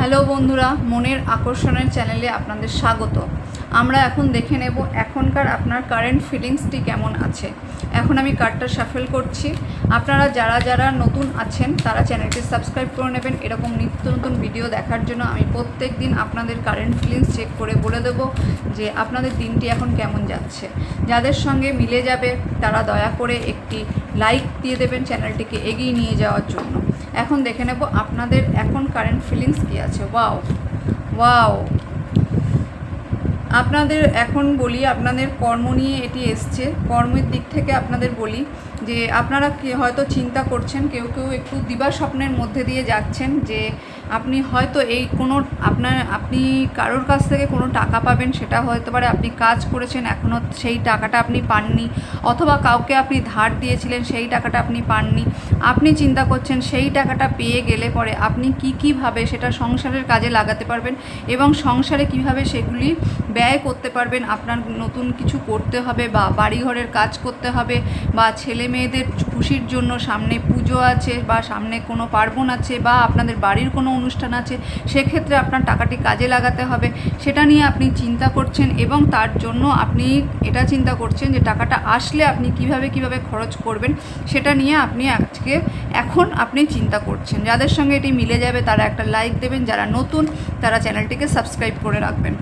Hello বন্ধুরা, মনের আকর্ষণের চ্যানেলে আপনাদের স্বাগত। আমরা এখন দেখে নেব এখনকার আপনার কারেন্ট ফিলিংসটি কেমন আছে। এখন আমি কার্ডটা শাফেল করছি। আপনারা যারা যারা নতুন আছেন তারা চ্যানেলটি সাবস্ক্রাইব করে নেবেন। এরকম নিত্য নতুন ভিডিও দেখার জন্য আমি প্রত্যেক দিন আপনাদের কারেন্ট ফিলিংস চেক করে বলে দেব যে আপনাদের দিনটি এখন কেমন যাচ্ছে। যাদের সঙ্গে মিলে যাবে তারা দয়া করে একটি লাইক দিয়ে দেবেন চ্যানেলটিকে এগিয়ে নিয়ে যাওয়ার জন্য। এখন দেখে নেব আপনাদের এখন কারেন্ট ফিলিংস কী আছে। ওয়াও ওয়াও, আপনাদের এখন বলি আপনাদের কর্ম নিয়ে এটি এসছে। কর্মের দিক থেকে আপনাদের বলি যে আপনারা হয়তো চিন্তা করছেন, কেউ কেউ একটু দিবা স্বপ্নের মধ্যে দিয়ে যাচ্ছেন যে আপনি হয়তো এই কোনো আপনি কারোর কাছ থেকে কোনো টাকা পাবেন, সেটা হতে পারে আপনি কাজ করেছেন এখনও সেই টাকাটা আপনি পাননি, অথবা কাউকে আপনি ধার দিয়েছিলেন সেই টাকাটা আপনি পাননি। আপনি চিন্তা করছেন সেই টাকাটা পেয়ে গেলে পরে আপনি কীভাবে সেটা সংসারের কাজে লাগাতে পারবেন এবং সংসারে কিভাবে সেগুলি ব্যয় করতে পারবেন। আপনার নতুন কিছু করতে হবে বা বাড়িঘরের কাজ করতে হবে বা ছেলে মেয়েদের খুশির জন্য সামনে পুজো আছে বা সামনে কোনো পার্বণ আছে বা আপনাদের বাড়ির কোনো অনুষ্ঠান আছে, সেক্ষেত্রে আপনার টাকাটি কাজে লাগাতে হবে, সেটা নিয়ে আপনি চিন্তা করছেন এবং তার জন্য আপনি এটা চিন্তা করছেন যে টাকাটা আসলে আপনি কিভাবে খরচ করবেন, সেটা নিয়ে আপনি এখন আপনি চিন্তা করছেন। যাদের সঙ্গে এটি মিলে যাবে তারা একটা লাইক দেবেন, যারা নতুন তারা চ্যানেলটিকে সাবস্ক্রাইব করে রাখবেন।